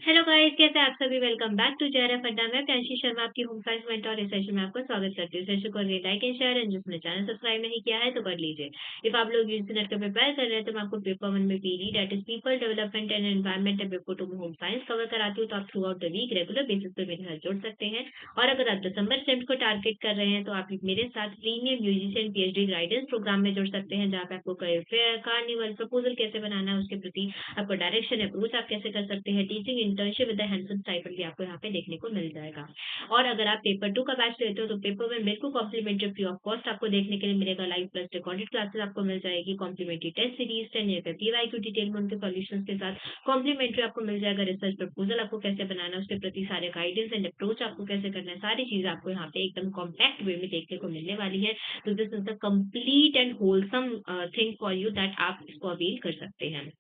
Hello guys, कैसे हैं आप सभी? वेलकम बैक टू जेआरएफ अड्डा। मैं प्रियांशी शर्मा, आपकी होम साइंस मेंटर, और इस सेशन में आपका स्वागत करती हूँ। सेशन को लाइक एंड शेयर, एंड जिसने चैनल सब्सक्राइब नहीं किया है तो कर लीजिए। इफ आप लोग यूजीसी नेट का प्रिपेयर कर रहे हैं तो मैं आपको पेपर 1 में PD that is people development and environment and paper 2 में होम साइंस कवर कराती हूँ। तो आप throughout the week regular basis पे मेरे साथ जुड़ सकते हैं। और अगर आप दिसंबर अटेम्प्ट को टारगेट कर रहे हैं तो आप मेरे साथ premium UGC and PhD guidance programme में जुड़ सकते हैं, जहाँ पे आपको करियर फेयर, कार्निवल, प्रपोजल कैसे बनाना है उसके प्रति आपको डायरेक्शन अप्रोच आप कैसे कर सकते हैं, teaching internship with handsome stipend भी आपको यहाँ पे देखने को मिल जाएगा। और अगर आप पेपर 2 का बैच लेते हो तो पेपर में बिल्कुल कॉम्प्लीमेंट्री फ्री ऑफ कॉस्ट आपको देखने के लिए मिलेगा। लाइव प्लस रिकॉर्डेड क्लासेस आपको मिल जाएगी, कॉम्प्लीमेंट्री टेस्ट सीरीज 10 ईयर का पीवाईक्यू डिटेल में उनके सॉल्यूशंस के साथ कॉम्प्लीमेंट्री आपको मिल जाएगा। रिसर्च प्रपोजल आपको कैसे बनाना है उसके प्रति सारे गाइडेंस एंड अप्रोच आपको कैसे करना है, सारी चीजें आपको यहाँ पे एकदम कॉम्पैक्ट वे में देखने को मिलने वाली है। तो this is the complete and wholesome thing for you that आप इसको अवेल कर सकते हैं।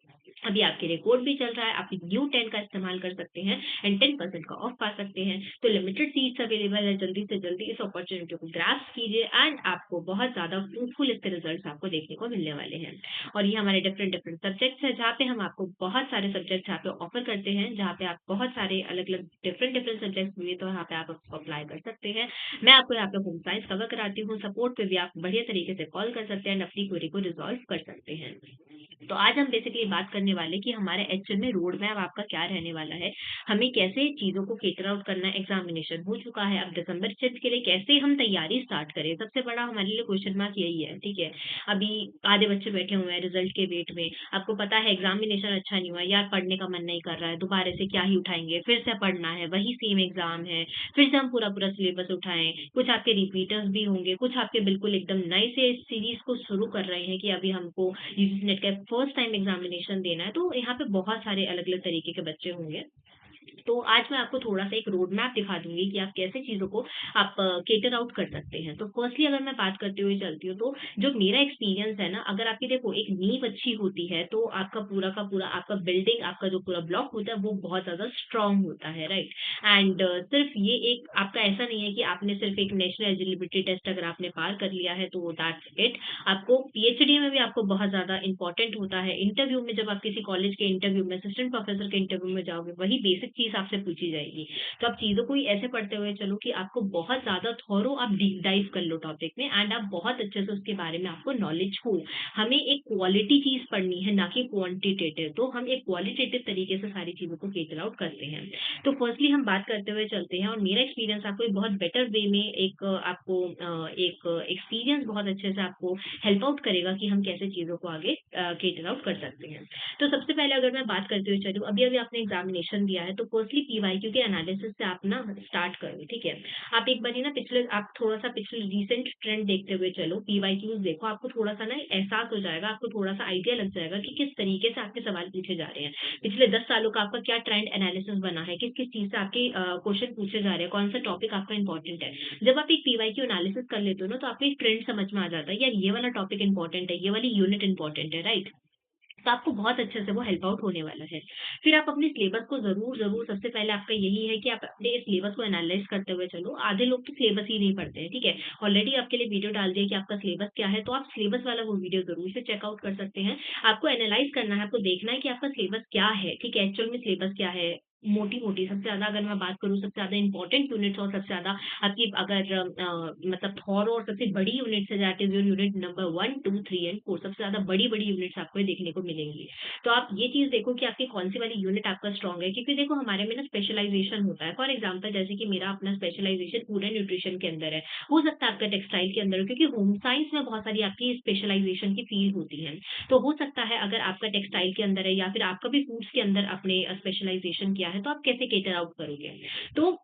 अभी आपके लिए कोड भी चल रहा है, आप न्यू 10 का इस्तेमाल कर सकते हैं एंड 10% का ऑफ पा सकते हैं। तो लिमिटेड सीट्स अवेलेबल है, जल्दी से जल्दी इस अपॉर्चुनिटी को ग्रास्प कीजिए एंड आपको बहुत ज्यादा फ्रूटफुल इसके रिजल्ट्स आपको देखने को मिलने वाले हैं। और ये हमारे डिफरेंट डिफरेंट सब्जेक्ट्स है, जहाँ पे हम आपको बहुत सारे सब्जेक्ट्स यहाँ पे ऑफर करते हैं, जहाँ पे आप बहुत सारे अलग अलग डिफरेंट डिफरेंट सब्जेक्ट्स हुए तो यहाँ पे आप अप्लाई कर सकते हैं। मैं आपको यहाँ पे होम साइंस कवर कराती हूँ, सपोर्ट पे भी आप बढ़िया तरीके से कॉल कर सकते हैं एंड अपनी क्वेरी को रिजॉल्व कर सकते हैं। तो आज हम बेसिकली बात करने वाले कि हमारे एक्चुअल में रोड मैप आपका क्या रहने वाला है, हमें कैसे चीजों को केटर आउट करना है। एग्जामिनेशन हो चुका है, अब दिसंबर चिप्स के लिए कैसे हम तैयारी स्टार्ट करें, सबसे बड़ा हमारे लिए क्वेश्चन मार्क यही है। ठीक है, अभी आधे बच्चे बैठे हुए हैं रिजल्ट के वेट में, आपको पता है एग्जामिनेशन अच्छा नहीं हुआ, यार पढ़ने का मन नहीं कर रहा है, दोबारा से क्या ही उठाएंगे, फिर से पढ़ना है, वही सेम एग्जाम है, फिर से हम पूरा पूरा सिलेबस उठाएं। कुछ आपके रिपीटर्स भी होंगे, कुछ आपके बिल्कुल एकदम नए से इस सीरीज को शुरू कर रहे हैं कि अभी हमको यूजीसी नेट का फर्स्ट टाइम एग्जामिनेशन देना है। तो यहाँ पे बहुत सारे अलग अलग तरीके के बच्चे होंगे। तो आज मैं आपको थोड़ा-सा एक रोड मैप दिखा दूँगी कि आप कैसे चीज़ों को आप कैटर आउट कर सकते हैं। तो फर्स्टली अगर मैं बात करते हुए चलती हूँ, तो जो मेरा एक्सपीरियंस है ना, अगर आपकी देखो एक नींव अच्छी होती है, तो आपका पूरा का पूरा आपका बिल्डिंग, आपका जो पूरा ब्लॉक होता है, वो बहुत ज़्यादा स्ट्रॉन्ग होता है, राइट? एंड सिर्फ ये एक आपका ऐसा नहीं है कि आपने सिर्फ एक नेशनल एलिजिबिलिटी टेस्ट अगर आपने पार कर लिया है, तो दैट्स इट। आपको पीएचडी में भी आपको बहुत ज़्यादा इम्पोर्टेंट होता है। इंटरव्यू में जब आप किसी कॉलेज के इंटरव्यू में असिस्टेंट प्रोफेसर के इंटरव्यू में जाओगे, वही बेसिक चीज़ आपसे पूछी जाएगी। तो आप चीज़ों को ही ऐसे पढ़ते हुए चलो कि आपको बहुत ज़्यादा थॉरो आप डीप डाइव कर लो टॉपिक में एंड आप बहुत अच्छे से उसके बारे में आपको नॉलेज हो। हमें एक क्वालिटी चीज़ पढ़नी है, ना कि क्वांटिटेटिव। तो हम एक क्वालिटेटिव तरीके से सारी चीज़ों को कैटर आउट करते हैं। तो फर्स्टली हम बात करते हुए चलते हैं, और मेरा एक्सपीरियंस आपको एक बहुत बेटर वे में एक आपको एक एक्सपीरियंस बहुत अच्छे से आपको हेल्प आउट करेगा कि हम कैसे चीज़ों को आगे कैटर आउट कर सकते हैं। तो सबसे पहले अगर मैं बात करते हुए चलूँ, अभी-अभी आपने एग्ज़ामिनेशन दिया है, तो फर्स्टली पीवाईक्यू के एनालिसिस से आप ना स्टार्ट करो, ठीक है? आप एक बारी ना आप थोड़ा-सा पिछले रीसेंट ट्रेंड देखते हुए चलो, पीवाईक्यूज़ देखो, आपको थोड़ा-सा ना एहसास हो जाएगा, आपको थोड़ा-सा आइडिया लग जाएगा कि किस तरीके से आपके सवाल पूछे जा रहे हैं। पिछले 10 सालों का आपका क्या ट्रेंड एनालिसिस बना है, किस-किस चीज़ से आपके क्वेश्चन पूछे जा रहे हैं, कौन-सा टॉपिक आपका इम्पोर्टेंट है। जब आप एक पीवाईक्यू एनालिसिस कर लेते हो ना, तो आपको एक ट्रेंड समझ में आ जाता है, यार ये वाला टॉपिक इम्पोर्टेंट है, ये वाली यूनिट इम्पोर्टेंट है, राइट? तो आपको बहुत अच्छे से वो हेल्प आउट होने वाला है। फिर आप अपने सिलेबस को ज़रूर सबसे पहले आपका यही है कि आप अपने सिलेबस को एनालाइज़ करते हुए चलो। आधे लोग तो सिलेबस ही नहीं पढ़ते हैं, ठीक है? ऑलरेडी आपके लिए वीडियो डाल दिया कि आपका सिलेबस क्या है, तो आप सिलेबस वाला वो वीडियो ज़रूर से चेकआउट कर सकते हैं। आपको एनालाइज़ करना है, आपको देखना है कि आपका सिलेबस क्या है, ठीक है? एक्चुअल में सिलेबस क्या है? मोटी-मोटी सबसे ज़्यादा अगर मैं बात करूँ, सबसे ज़्यादा इम्पोर्टेंट यूनिट्स और सबसे ज़्यादा आपकी अगर मतलब थॉरो और सबसे बड़ी यूनिट्स है, that is your unit number 1, 2, 3 and 4, सबसे ज़्यादा बड़ी-बड़ी यूनिट्स आपको ये देखने को मिलेंगी। तो आप ये चीज़ देखो कि आपकी कौन-सी वाली यूनिट आपका स्ट्रॉन्ग है, क्योंकि देखो हमारे में ना स्पेशलाइज़ेशन होता है। फॉर एग्ज़ाम्पल जैसे कि मेरा अपना स्पेशलाइज़ेशन फूड एंड न्यूट्रिशन के अंदर है। हो सकता है आपका टेक्सटाइल के अंदर हो, क्योंकि होम साइंस में बहुत सारी आपकी स्पेशलाइज़ेशन की फ़ील्ड होती हैं। तो हो सकता है अगर आपका टेक्सटाइल के अंदर है या फिर आपका भी फूड्स के अंदर आपने स्पेशलाइज़ेशन किया है, तो आप कैसे कैटर आउट करोगे? तो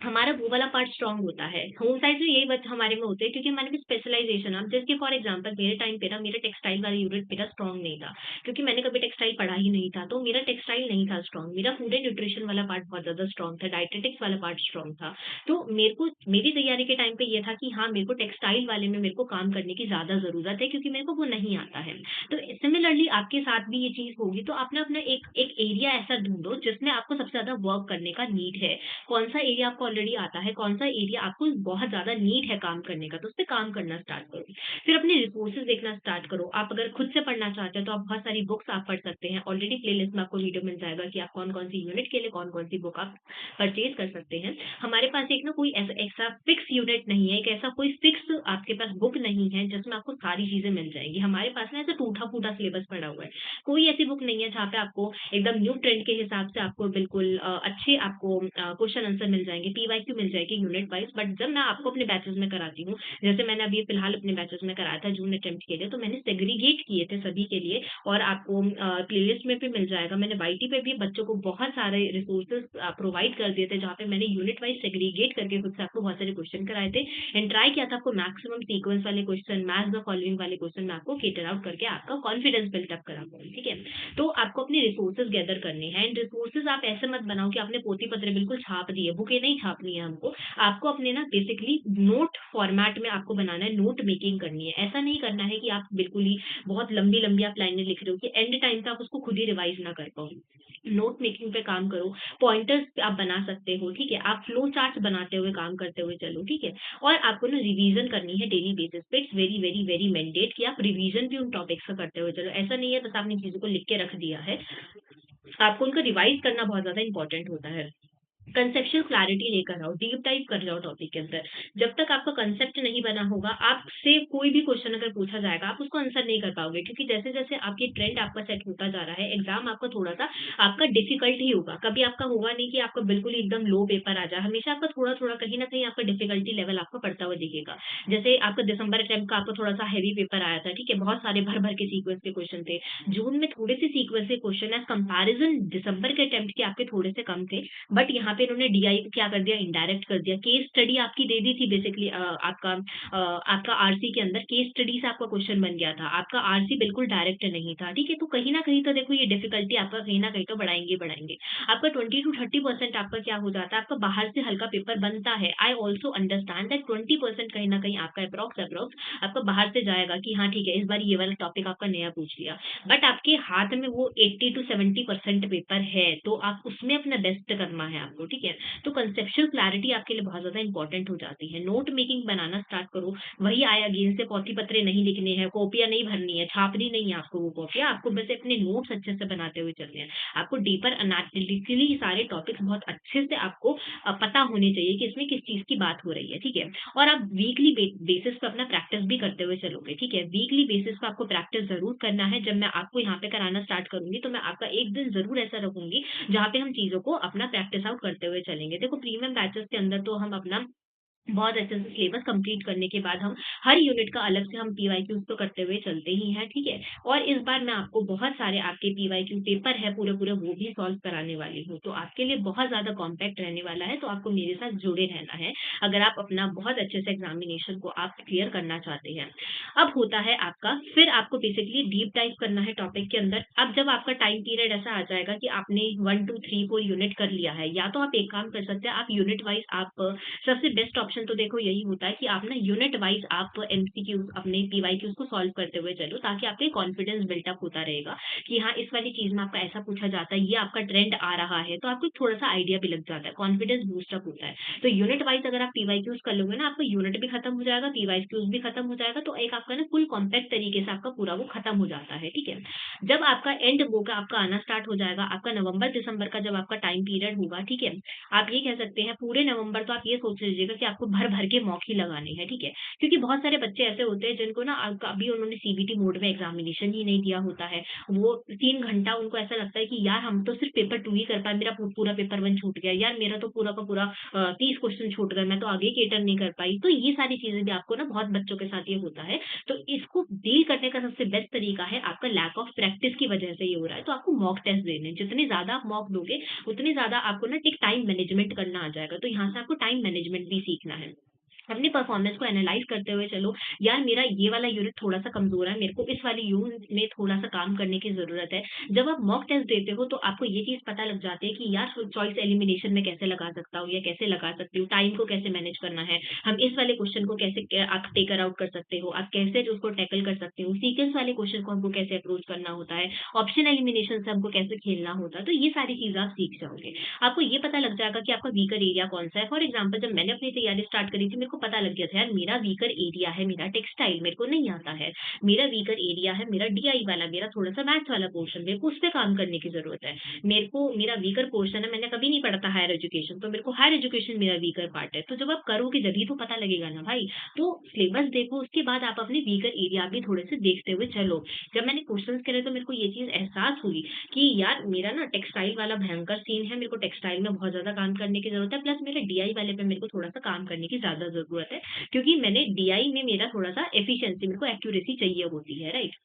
हमारा वो वाला पार्ट स्ट्रॉन्ग होता है। होम साइंस में यही बच हमारे में होते हैं, क्योंकि हमारे में स्पेशलाइज़ेशन, अब जैसे कि फॉर एग्ज़ाम्पल मेरे टाइम पे ना मेरा टेक्सटाइल वाला यूनिट मेरा स्ट्रॉन्ग नहीं था, क्योंकि मैंने कभी टेक्सटाइल पढ़ा ही नहीं था, तो मेरा टेक्सटाइल नहीं था स्ट्रॉन्ग। मेरा फूड एंड न्यूट्रिशन वाला पार्ट बहुत ज़्यादा स्ट्रॉन्ग था, डायटेटिक्स वाला पार्ट स्ट्रॉन्ग था। तो मेरे को मेरी तैयारी के टाइम पे ये था कि हाँ, मेरे को टेक्सटाइल वाले में मेरे को काम करने की ज़्यादा ज़रूरत है, क्योंकि मेरे को वो नहीं आता है। तो सिमिलरली आपके साथ भी ये चीज़ होगी, तो आप ना अपना एक एक एरिया ऐसा ढूँढो जिसमें आपको सबसे ज़्यादा वर्क करने का नीड है। कौन-सा एरिया आपको ऑलरेडी आता है, कौन-सा एरिया आपको बहुत ज़्यादा नीड है काम करने का, तो उसपे काम करना स्टार्ट करो। फिर अपने रिसोर्सेज़ देखना स्टार्ट करो। आप अगर खुद से पढ़ना चाहते हो तो आप बहुत सारी बुक्स आप पढ़ सकते हैं। ऑलरेडी प्लेलिस्ट में आपको वीडियो मिल जाएगा कि आप कौन-कौन सी यूनिट के लिए कौन-कौन सी बुक आप परचेज़ कर सकते हैं। हमारे पास एक ना कोई ऐसा ऐसा फिक्स यूनिट नहीं है, एक ऐसा कोई फिक्स आपके पास बुक नहीं है जिसमें आपको सारी चीज़ें मिल जाएँगी। हमारे पास ना ऐसा टूटा-फूटा सिलेबस पड़ा हुआ है। कोई ऐसी बुक नहीं है जहाँ पे आपको एकदम न्यू ट्रेंड के हिसाब से आपको बिल्कुल अच्छे आपको क्वेश्चन आंसर मिल जाएँगे, पीवाईक्यू मिल जाएगी यूनिट वाइज़। बट जब मैं आपको अपने बैचेज़ में कराती हूँ, जैसे मैंने अभी फिलहाल अपने बैचेज़ में कराया था जून अटेम्प्ट के लिए, तो मैंने सेग्रीगेट किए थे सभी के लिए और आपको प्लेलिस्ट में भी मिल जाएगा। मैंने वाईटी पे भी बच्चों को बहुत सारे रिसोर्सेज़ प्रोवाइड कर दिए थे, जहाँ पे मैंने यूनिट वाइज़ सेग्रीगेट करके खुद से आपको बहुत सारे क्वेश्चन कराए थे एंड ट्राई किया था आपको मैक्सिमम सीक्वेंस वाले क्वेश्चन, मैच द फॉलोइंग वाले क्वेश्चन मैं आपको कैटर आउट करके आपका कॉन्फिडेंस बिल्ट अप करा पाऊँ, ठीक है? तो आपको अपने रिसोर्सेज़ गैदर करने हैं एंड रिसोर्सेज़ आप ऐसे मत बनाओ कि आपने पोथी-पत्र बिल्कुल छाप दिए, बुकें नहीं छापनी है हमको। आपको अपने ना बेसिकली नोट फॉर्मेट में आपको बनाना है, नोट मेकिंग करनी है। ऐसा नहीं करना है कि आप बिल्कुल ही बहुत लंबी-लंबी आप लाइनें लिख रहे हो कि एंड टाइम पे आप उसको खुद ही रिवाइज़ ना कर पाओ। नोट मेकिंग पे काम करो, पॉइंटर्स आप बना सकते हो, ठीक है? आप फ्लो चार्ट्स बनाते हुए काम करते हुए चलो, ठीक है? और आपको ना रिवीजन करनी है डेली बेसिस पे। It's very, very, very mandate कि आप रिवीजन भी उन टॉपिक्स का करते हुए चलो। ऐसा नहीं है बस आपने चीज़ों को लिख के रख दिया है। आपको उनको रिवाइज़ करना बहुत ज़्यादा इम्पोर्टेंट होता है। कंसेप्चुअल क्लैरिटी लेकर आओ, डीप डाइव कर जाओ टॉपिक के अंदर। जब तक आपका कंसेप्ट नहीं बना होगा, आपसे कोई भी क्वेश्चन अगर पूछा जाएगा, आप उसको आंसर नहीं कर पाओगे क्योंकि जैसे-जैसे आपकी ट्रेंड आपका सेट होता जा रहा है, एग्ज़ाम आपका थोड़ा-सा आपका डिफ़िकल्ट ही होगा। कभी आपका होगा नहीं कि आपका बिल्कुल ही एकदम लो पेपर आ जाए, हमेशा आपका थोड़ा-थोड़ा कहीं न कहीं आपका डिफ़िकल्टी लेवल आपका बढ़ता हुआ दिखेगा। जैसे आपका दिसंबर अटेम्प्ट का आपका थोड़ा-सा हेवी पेपर आया था, ठीक है? बहुत सारे भर-भर के सीक्वेंस के क्वेश्चन थे। जून में थोड़े-से सीक्वेंस के क्वेश्चन एज़ कंपैरिज़न दिसंबर के अटेम्प्ट के आपके थोड़े से कम थे। बट यहाँ पे इन्होंने डीआई क्या कर दिया इनडायरेक्ट कर दिया। केस स्टडी आपकी दे दी थी बेसिकली आपका आरसी के अंदर केस स्टडी से आपका क्वेश्चन बन गया था। आपका आरसी बिल्कुल डायरेक्ट नहीं था, ठीक है? तो कहीं न कहीं तो देखो ये डिफिकल्टी आपका कहीं न कहीं तो बढ़ाएँगे ही बढ़ाएँगे। आपका 20 टू 30% आपका क्या हो जाता है, आपका बाहर से हल्का पेपर बनता है। आई ऑल्सो अंडरस्टैंड दैट 20% कहीं न कहीं आपका एप्रॉक्स आपका बाहर से जाएगा कि हाँ, ठीक है, इस बार ये वाला टॉपिक आपका नया पूछ लिया। बट आपके हाथ में वो 80 टू 70% पेपर है, तो आप उसमें अपना बेस्ट करना है आपको, ठीक है? तो कंसेप्चुअल क्लैरिटी आपके लिए बहुत ज़्यादा इंपॉर्टेंट हो जाती है। नोट मेकिंग बनाना स्टार्ट करो, वही आए अगेन से पोथी-पत्रे नहीं लिखने हैं, कॉपियाँ नहीं भरनी है, छापनी नहीं है आपको वो कॉपियाँ, आपको बस अपने नोट्स अच्छे से बनाते हुए चलने हैं। आपको डीपर एनालिटिकली सारे टॉपिक्स बहुत अच्छे से आपको पता होने चाहिए कि इसमें किस चीज़ की बात हो रही है, ठीक है? और आप वीकली बेसिस पे अपना प्रैक्टिस भी करते हुए चलोगे, ठीक है? वीकली बेसिस पे आपको प्रैक्टिस ज़रूर करना है। जब मैं आपको यहाँ पे कराना स्टार्ट करूँगी, तो मैं आपका एक दिन ज़रूर ऐसा रखूँगी, जहाँ पे हम चीज़ों को अपना प्रैक्टिस आउट करते हुए चलेंगे। देखो प्रीमियम बैचेज़ के अंदर तो हम अपना बहुत अच्छे से सिलेबस कंप्लीट करने के बाद हम हर यूनिट का अलग से हम पीवाईक्यूज़ तो करते हुए चलते ही हैं, ठीक है? और इस बार मैं आपको बहुत सारे आपके पीवाईक्यू पेपर है पूरे-पूरे वो भी सॉल्व कराने वाली हूँ। तो आपके लिए बहुत ज़्यादा कॉम्पैक्ट रहने वाला है, तो आपको मेरे साथ जुड़े रहना है, अगर आप अपना बहुत अच्छे से एग्ज़ामिनेशन को आप क्लियर करना चाहते हैं। अब होता है आपका फिर आपको बेसिकली डीप डाइव करना है टॉपिक के अंदर। अब जब आपका टाइम पीरियड ऐसा आ जाएगा कि आपने 1, 2, 3, 4 यूनिट कर लिया है, या तो आप एक काम कर सकते हैं, आप यूनिट वाइज़ आप सबसे बेस्ट ऑप्शन तो देखो यही होता है कि आप ना यूनिट वाइज़ आप एमसीक्यूज़ अपने पीवाईक्यूज़ को सॉल्व करते हुए चलो, ताकि आपका कॉन्फिडेंस बिल्ट अप होता रहेगा कि हाँ, इस वाली चीज़ में आपका ऐसा पूछा जाता है, ये आपका ट्रेंड आ रहा है, तो आपको थोड़ा-सा आइडिया भी लग जाता है, कॉन्फिडेंस बूस्ट अप होता है। तो यूनिट वाइज़ अगर आप पीवाईक्यूज़ कर लोगे ना, आपका यूनिट भी खत्म हो जाएगा, पीवाईक्यूज़ भी खत्म हो जाएगा, तो एक आपका ना फुल कॉम्पैक्ट तरीके से आपका पूरा वो खत्म हो जाता है, ठीक है? जब आपका एंड वो आपका आना स्टार्ट हो जाएगा, आपका नवंबर-दिसंबर का जब आपका टाइम पीरियड होगा, ठीक है? आप ये कह सकते हैं पूरे नवंबर तो आप ये सोच लीजिएगा कि आपको भर-भर के मॉक ही लगाने हैं, ठीक है? क्योंकि बहुत सारे बच्चे ऐसे होते हैं जिनको ना अभी उन्होंने सीबीटी मोड में एग्ज़ामिनेशन ही नहीं दिया होता है। वो 3 घंटा उनको ऐसा लगता है कि यार हम तो सिर्फ़ पेपर 2 ही कर पाए, मेरा पूरा पेपर 1 छूट गया, यार मेरा तो पूरा का पूरा 30 क्वेश्चन छूट गए, मैं तो आगे कैटर नहीं कर पाई। तो ये सारी चीज़ें भी आपको ना बहुत बच्चों के साथ ये होता है। तो इसको डील करने का सबसे बेस्ट तरीका है आपका लैक ऑफ प्रैक्टिस की वजह से ये हो रहा है, तो आपको मॉक टेस्ट देने हैं। जितने ज़्यादा आप मॉक दोगे, उतनी ज़्यादा आपको ना एक टाइम मैनेजमेंट करना आ जाएगा। तो यहाँ से आपको टाइम मैनेजमेंट भी सीखना है। अपनी परफॉर्मेंस को एनालाइज़ करते हुए चलो, यार मेरा ये वाला यूनिट थोड़ा-सा कमज़ोर है, मेरे को इस वाले यूनिट में थोड़ा-सा काम करने की ज़रूरत है। जब आप मॉक टेस्ट देते हो तो आपको ये चीज़ पता लग जाती है कि यार चॉइस एलिमिनेशन में कैसे लगा सकता हूँ या कैसे लगा सकती हूँ, टाइम को कैसे मैनेज करना है, हम इस वाले क्वेश्चन को कैसे आप टेकर आउट कर सकते हो, आप कैसे उसको टैकल कर सकते हो, सीक्वेंस वाले क्वेश्चन को हमको कैसे अप्रोच करना होता है, ऑप्शन एलिमिनेशन से हमको कैसे खेलना होता है, तो ये सारी चीज़ें आप सीख जाओगे। आपको ये पता लग जाएगा कि आपका वीकर एरिया कौन-सा है। फॉर एग्ज़ाम्पल जब मैंने अपनी तैयारी स्टार्ट करी थी, मेरे को पता लग गया था यार मेरा वीकर एरिया है मेरा टेक्सटाइल, मेरे को नहीं आता है। मेरा वीकर एरिया है मेरा डीआई वाला, मेरा थोड़ा-सा मैथ्स वाला पोर्शन, मेरे को उस पे काम करने की ज़रूरत है। मेरे को मेरा वीकर पोर्शन है, मैंने कभी नहीं पढ़ा था हायर एजुकेशन, तो मेरे को हायर एजुकेशन मेरा वीकर पार्ट है। तो जब आप करोगे जभी तो पता लगेगा ना भाई। तो सिलेबस देखो उसके बाद आप अपने वीकर एरिया भी थोड़े से देखते हुए चलो। जब मैंने क्वेश्चन्स करे तो मेरे को ये चीज़ एहसास हुई कि यार मेरा ना टेक्सटाइल वाला भयंकर सीन है, मेरे को टेक्सटाइल में बहुत ज़्यादा काम करने की ज़रूरत है, प्लस मेरे डीआई वाले पे मेरे को थोड़ा-सा काम करने की ज़्यादा ज़रूरत है, क्योंकि मैंने डीआई में मेरा थोड़ा-सा एफिशिएंसी मेरे को एक्यूरेसी चाहिए होती है, राइट?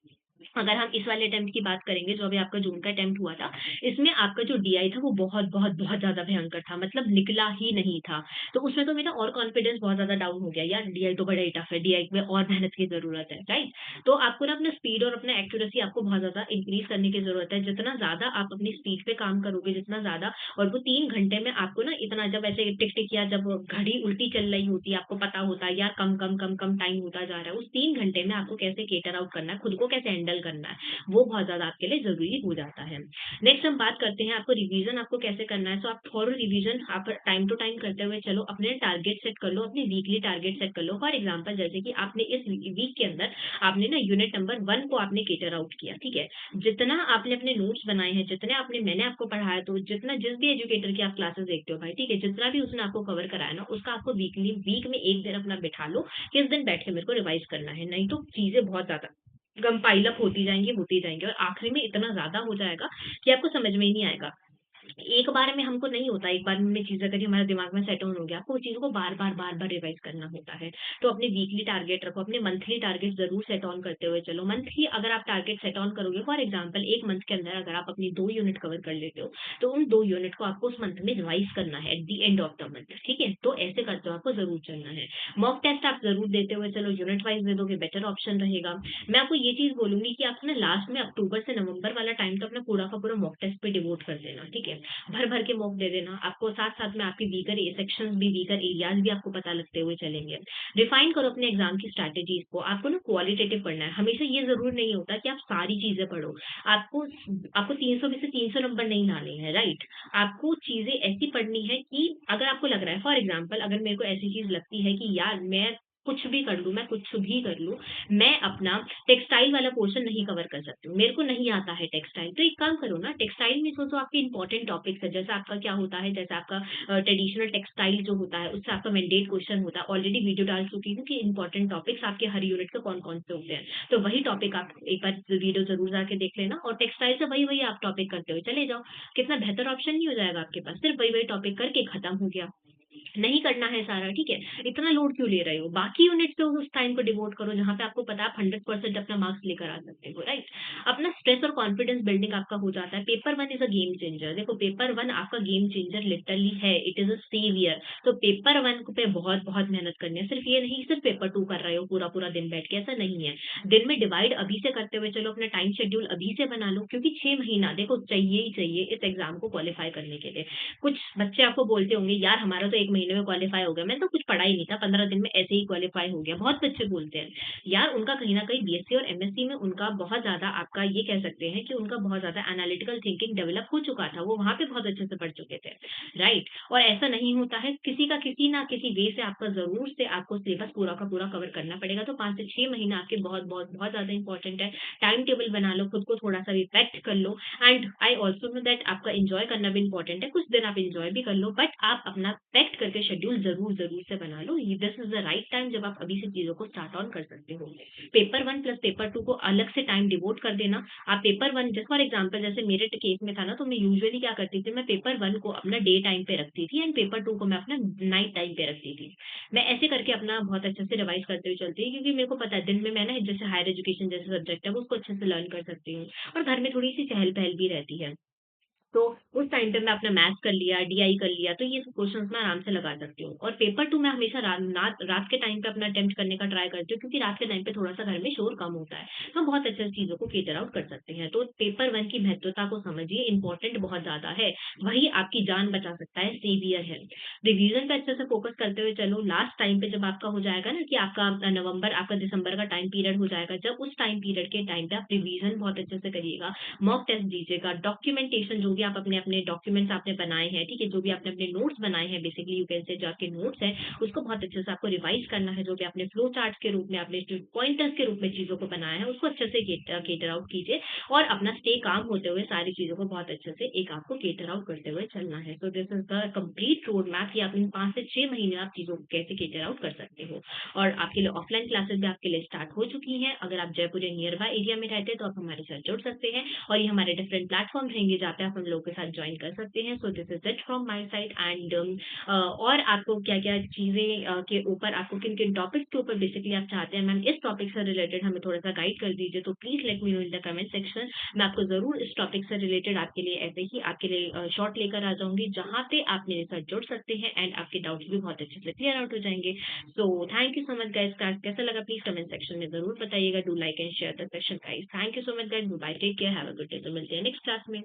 अगर हम इस वाले अटेम्प्ट की बात करेंगे जो अभी आपका जून का अटेम्प्ट हुआ था, इसमें आपका जो डीआई था वो बहुत, बहुत, बहुत ज़्यादा भयंकर था, मतलब निकला ही नहीं था। तो उसमें तो मेरा और कॉन्फिडेंस बहुत ज़्यादा डाउन हो गया, यार डीआई तो बड़ा ही टफ है, डीआई में और मेहनत की ज़रूरत है, राइट? तो आपको ना अपना स्पीड और अपना एक्यूरेसी आपको बहुत ज़्यादा इंक्रीज़ करने की ज़रूरत है। जितना ज़्यादा आप अपनी स्पीड पे काम करोगे, जितना ज़्यादा और वो 3 घंटे में आपको ना इतना जब ऐसे टिक-टिक या जब घड़ी उल्टी चल रही होती है, आपको पता होता है यार कम, कम, कम, कम टाइम होता जा रहा है। उस 3 घंटे में आपको कैसे कैटर आउट करना है, खुद को कैसे हैंडल करना है, वो बहुत ज़्यादा आपके लिए ज़रूरी हो जाता है। नेक्स्ट हम बात करते हैं आपको रिवीज़न आपको कैसे करना है। सो आप थॉरो रिवीज़न आप टाइम टू टाइम करते हुए चलो, अपने टारगेट सेट कर लो, अपने वीकली टारगेट सेट कर लो। फॉर एग्ज़ाम्पल जैसे कि आपने इस वीक के अंदर आपने ना यूनिट नंबर 1 को आपने कैटर आउट किया, ठीक है? जितना आपने अपने नोट्स बनाए हैं, जितने आपने मैंने आपको पढ़ाया तो जितना जिस भी एजुकेटर की आप क्लासेस देखते हो भाई, ठीक है? जितना भी उसने आपको कवर कराया ना, उसका आपको वीक में 1 दिन अपना बिठा लो, कि इस दिन बैठ के मेरे को रिवाइज़ करना है, नहीं तो चीज़ें बहुत ज़्यादा पाइल अप होती जाएँगी और आखिरी में इतना ज़्यादा हो जाएगा कि आपको समझ में ही नहीं आएगा। एक बार में हमको नहीं होता, एक बार में हमने चीज़ें करी हमारे दिमाग में सेट ऑन हो गया, आपको चीज़ों को बार-बार, बार-बार रिवाइज़ करना होता है। तो अपने वीकली टारगेट रखो, अपने मंथली टारगेट ज़रूर सेट ऑन करते हुए चलो। मंथली अगर आप टारगेट सेट ऑन करोगे फॉर एग्ज़ाम्पल 1 मंथ के अंदर अगर आप अपनी 2 यूनिट कवर कर लेते हो, तो उन 2 यूनिट को आपको उस मंथ में रिवाइज़ करना है at the end of the month, ठीक है? तो ऐसे करते हुए आपको ज़रूर चलना है। मॉक टेस्ट आप ज़रूर देते हुए चलो, यूनिट वाइज़ दे दोगे बेटर ऑप्शन रहेगा। मैं आपको ये चीज़ बोलूँगी कि आप ना लास्ट में अक्टूबर से नवंबर वाला टाइम तो अपना पूरा का पूरा मॉक टेस्ट पे डिवोट कर देना, ठीक है? भर-भर के मॉक दे देना। आपको साथ-साथ में आपके वीकर ए सेक्शंस भी, वीकर एरियाज़ भी आपको पता लगते हुए चलेंगे। रिफाइन करो अपने एग्ज़ाम की स्ट्रैटेजीज़ को। आपको ना क्वालिटेटिव पढ़ना है। हमेशा ये ज़रूरी नहीं होता कि आप सारी चीज़ें पढ़ो। आपको आपको 300 में से 300 नंबर नहीं लाने हैं, राइट? आपको चीज़ें ऐसी पढ़नी है कि अगर आपको लग रहा है फॉर एग्ज़ाम्पल अगर मेरे को ऐसी चीज़ लगती है कि यार मैं कुछ भी कर लूँ, मैं कुछ भी कर लूँ, मैं अपना टेक्सटाइल वाला पोर्शन नहीं कवर कर सकती हूँ। मेरे को नहीं आता है टेक्सटाइल, तो एक काम करो ना टेक्सटाइल में जो आपके इम्पोर्टेंट टॉपिक्स है, जैसे आपका क्या होता है, जैसे आपका ट्रेडिशनल टेक्सटाइल जो होता है, उससे आपका मैंडेट क्वेश्चन होता है। ऑलरेडी वीडियो डाल चुकी हूँ कि इम्पोर्टेंट टॉपिक्स आपके हर यूनिट के कौन-कौन से होते हैं। तो वही टॉपिक आप एक बार वीडियो ज़रूर जाके देख लेना और टेक्सटाइल से वही-वही आप टॉपिक करते हुए चले जाओ। कितना बेहतर ऑप्शन नहीं हो जाएगा आपके पास? सिर्फ वही-वही टॉपिक करके खत्म हो गया। नहीं करना है सारा, ठीक है? इतना लोड क्यों ले रहे हो? बाकी यूनिट्स पे उस टाइम को डिवोट करो जहाँ पे आपको पता है आप 100% अपना मार्क्स लेकर आ सकते हो, राइट? अपना स्ट्रेस और कॉन्फिडेंस बिल्डिंग आपका हो जाता है। Paper 1 is a game changer. देखो पेपर 1 आपका गेम चेंजर लिटरली है, इट इज़ अ सेवियर। तो पेपर 1 पे बहुत-बहुत मेहनत करनी है। सिर्फ ये नहीं कि सिर्फ पेपर 2 कर रहे हो पूरा-पूरा दिन बैठ के, ऐसा नहीं है। दिन में डिवाइड अभी से करते हुए चलो, अपना टाइम शेड्यूल अभी से बना लो क्योंकि 6 महीना देखो चाहिए ही चाहिए इस एग्ज़ाम को क्वालीफाई करने के लिए। कुछ बच्चे आपको बोलते होंगे, "यार हमारा तो 1 महीने में क्वालीफाई हो गया, मैंने तो कुछ पढ़ा ही नहीं था, 15 दिन में ऐसे ही क्वालीफाई हो गया।" बहुत बच्चे बोलते हैं। यार उनका कहीं न कहीं बीएससी और एमएससी में उनका बहुत ज़्यादा आपका ये कह सकते हैं कि उनका बहुत ज़्यादा एनालिटिकल थिंकिंग डेवलप हो चुका था, वो वहाँ पे बहुत अच्छे से पढ़ चुके थे, राइट? और ऐसा नहीं होता है, किसी का किसी ना किसी वे से आपका ज़रूर से आपको सिलेबस पूरा का पूरा कवर करना पड़ेगा, तो 5 से 6 महीना आपके बहुत ज़्यादा इम्पोर्टेंट है। टाइम टेबल बना लो, खुद को थोड़ा-सा रिफ्लेक्ट कर लो and I also know that आपका एन्जॉय करना भी इम्पोर्टेंट है। कुछ दिन आप एन्जॉय भी कर लो बट आप अपना पैक्ट करके शेड्यूल ज़रूर से बना लो। ये this is the right time जब आप अभी से चीज़ों को स्टार्ट ऑन कर सकते हो। पेपर 1 प्लस पेपर 2 को अलग से टाइम डिवोट कर देना। आप पेपर 1 जस्ट फॉर एग्ज़ाम्पल जैसे मेरे केस में था ना तो मैं यूजुअली क्या करती थी, मैं पेपर 1 को अपना डे टाइम पे रखती थी एंड पेपर 2 को मैं अपना नाइट टाइम पे रखती थी। मैं ऐसे करके अपना बहुत अच्छे से रिवाइज़ करते हुए चलती थी क्योंकि मेरे को पता है दिन में मैं ना जैसे हायर एजुकेशन जैसे सब्जेक्ट है वो उसको अच्छे से लर्न कर सकती हूँ और घर में थोड़ी-सी चहल-पहल भी रहती है। तो उस टाइम पे मैं अपना मैथ्स कर लिया, डीआई कर लिया, तो ये सब क्वेश्चन्स मैं आराम से लगा सकती हूँ। और पेपर 2 मैं हमेशा रात के टाइम पे अपना अटेम्प्ट करने का ट्राई करती हूँ, क्योंकि रात के टाइम पे थोड़ा-सा घर में शोर कम होता है। तो हम बहुत अच्छे से चीज़ों को कैटर आउट कर सकते हैं। तो पेपर 1 की महत्वता को समझिए, इम्पोर्टेंट बहुत ज़्यादा है। वही आपकी जान बचा सकता है, सेवियर है। रिवीजन पे अच्छे से फोकस करते हुए चलो, लास्ट टाइम पे जब आपका हो जाएगा ना कि आपका नवंबर, आपका दिसंबर का टाइम पीरियड हो जाएगा, जब उस टाइम पीरियड के टाइम पे आप रिवीजन बहुत अच्छे से करिएगा, मॉक टेस्ट दीजिएगा, डॉक्यूमेंटेशन जो भी आप अपने डॉक्यूमेंट्स आपने बनाए हैं, ठीक है? जो भी आपने अपने नोट्स बनाए हैं, बेसिकली यू कैन से जो आपके नोट्स हैं, उसको बहुत अच्छे से आपको रिवाइज़ करना है, जो भी आपने फ्लो चार्ट्स के रूप में, आपने जो पॉइंटर्स के रूप में चीज़ों को बनाया है, उसको अच्छे से कैटर आउट कीजिए और अपना स्टे काम होते हुए सारी चीज़ों को बहुत अच्छे से एक आपको कैटर आउट करते हुए चलना है। So this is the complete road map कि आप इन 5 से 6 महीने आप चीज़ों को कैसे कैटर आउट कर सकते हो। और आपके लिए ऑफलाइन क्लासेस भी आपके लिए स्टार्ट हो चुकी हैं। अगर आप जयपुर या नियर बाय एरिया में रहते हैं, तो आप हमारे साथ जुड़ सकते हैं और ये हमारे डिफरेंट प्लेटफ़ॉर्म रहेंगे, जहाँ पे आप हम लोगों के साथ जॉइन कर सकते हैं। So this is it from my side and और आपको क्या-क्या चीज़ें के ऊपर आपको किन-किन टॉपिक्स के ऊपर बेसिकली आप चाहते हैं, मैम इस टॉपिक से रिलेटेड हमें थोड़ा-सा गाइड कर दीजिए, तो please let me know in the comment section. मैं आपको ज़रूर इस टॉपिक से रिलेटेड आपके लिए ऐसे ही आपके लिए शॉर्ट लेकर आ जाऊँगी, जहाँ पे आप मेरे साथ जुड़ सकते हैं एंड आपके डाउट्स भी बहुत अच्छे से क्लियर आउट हो जाएँगे। So thank you so much guys, class कैसा लगा प्लीज़ कमेंट सेक्शन में ज़रूर बताइएगा। Do like and share the session guys. Thank you so much guys, bye bye, take care, have a good day. तो मिलते हैं नेक्स्ट क्लास में।